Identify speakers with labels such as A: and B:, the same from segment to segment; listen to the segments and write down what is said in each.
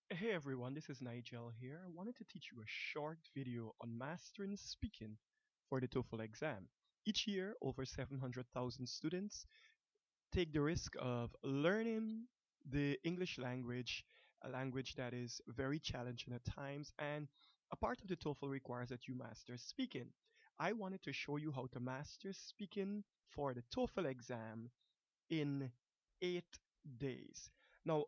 A: Hey everyone, this is Nigel here. I wanted to teach you a short video on mastering speaking for the TOEFL exam. Each year, over 700,000 students take the risk of learning the English language, a language that is very challenging at times, and a part of the TOEFL requires that you master speaking. I wanted to show you how to master speaking for the TOEFL exam in 8 days. Now,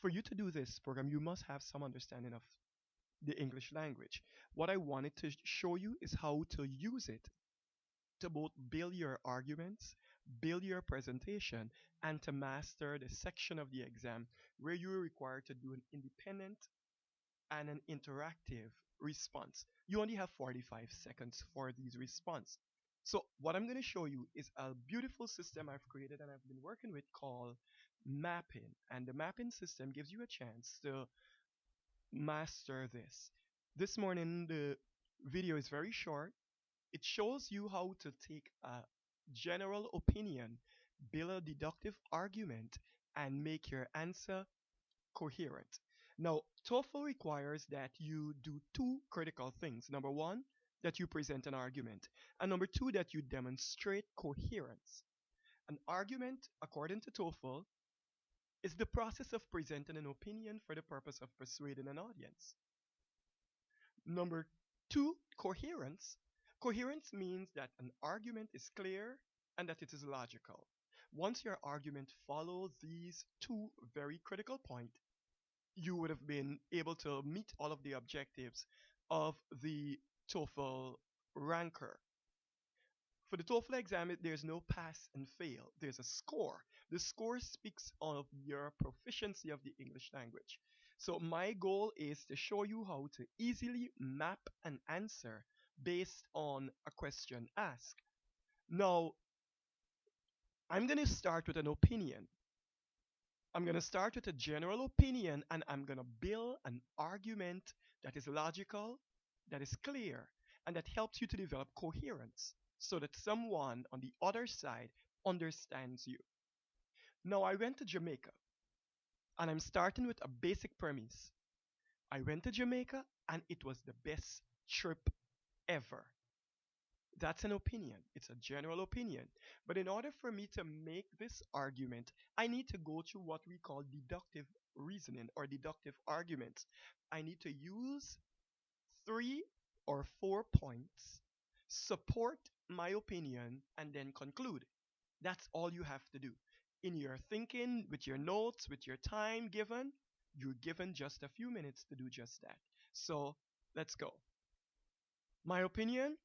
A: for you to do this program, you must have some understanding of the English language. What I wanted to show you is how to use it to both build your arguments, build your presentation, and to master the section of the exam where you are required to do an independent and an interactive response. You only have 45 seconds for these response. So what I'm going to show you is a beautiful system I've created and I've been working with called mapping. And the mapping system gives you a chance to master this. This morning, the video is very short. It shows you how to take a general opinion, build a deductive argument, and make your answer coherent. Now, TOEFL requires that you do two critical things. Number one, that you present an argument, and number two, that you demonstrate coherence. An argument, according to TOEFL, is the process of presenting an opinion for the purpose of persuading an audience. Number two, coherence. Coherence means that an argument is clear and that it is logical. Once your argument follows these two very critical points, you would have been able to meet all of the objectives of the TOEFL ranker. For the TOEFL exam, there's no pass and fail. There's a score. The score speaks of your proficiency of the English language. So my goal is to show you how to easily map an answer based on a question asked. Now, I'm going to start with an opinion. I'm going to start with a general opinion and I'm going to build an argument that is logical, that is clear, and that helps you to develop coherence so that someone on the other side understands you. Now, I went to Jamaica and I'm starting with a basic premise. I went to Jamaica and it was the best trip ever. That's an opinion. It's a general opinion. But in order for me to make this argument, I need to go through what we call deductive reasoning or deductive arguments. I need to use 3 or 4 points, support my opinion, and then conclude. That's all you have to do. In your thinking, with your notes, with your time given, you're given just a few minutes to do just that. So let's go. My opinion,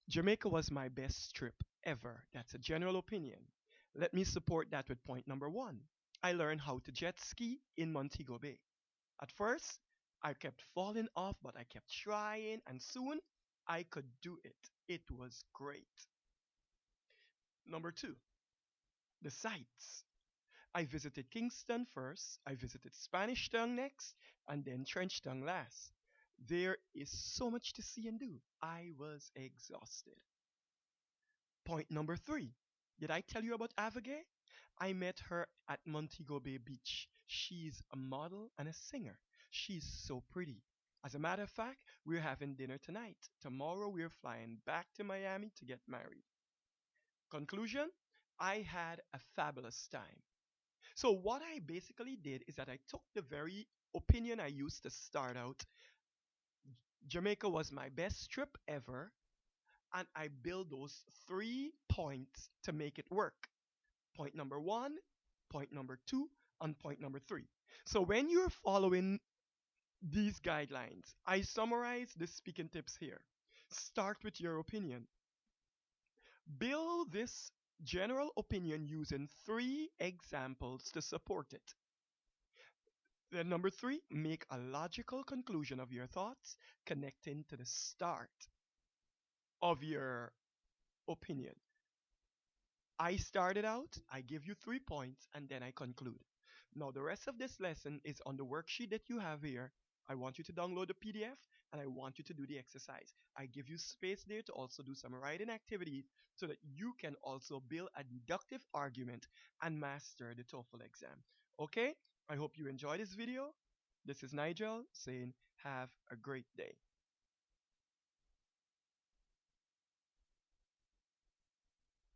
A: Jamaica was my best trip ever. That's a general opinion. Let me support that with point number one. I learned how to jet ski in Montego Bay. At first, I kept falling off, but I kept trying, and soon I could do it. It was great. Number two, the sights. I visited Kingston first, I visited Spanish Town next, and then Trench Town last. There is so much to see and do. I was exhausted. Point number three. Did I tell you about Avagay? I met her at Montego Bay Beach. She's a model and a singer. She's so pretty. As a matter of fact, we're having dinner tonight. Tomorrow we're flying back to Miami to get married. Conclusion? I had a fabulous time. So what I basically did is that I took the very opinion I used to start out. Jamaica was my best trip ever, and I built those 3 points to make it work. Point number one, point number two, and point number three. So when you're following these guidelines, I summarize the speaking tips here. Start with your opinion. Build this general opinion using 3 examples to support it. Then number three, make a logical conclusion of your thoughts connecting to the start of your opinion. I started out, I give you 3 points, and then I conclude. Now, the rest of this lesson is on the worksheet that you have here. I want you to download the PDF and I want you to do the exercise. I give you space there to also do some writing activities so that you can also build a deductive argument and master the TOEFL exam. Okay? I hope you enjoy this video. This is Nigel saying, have a great day.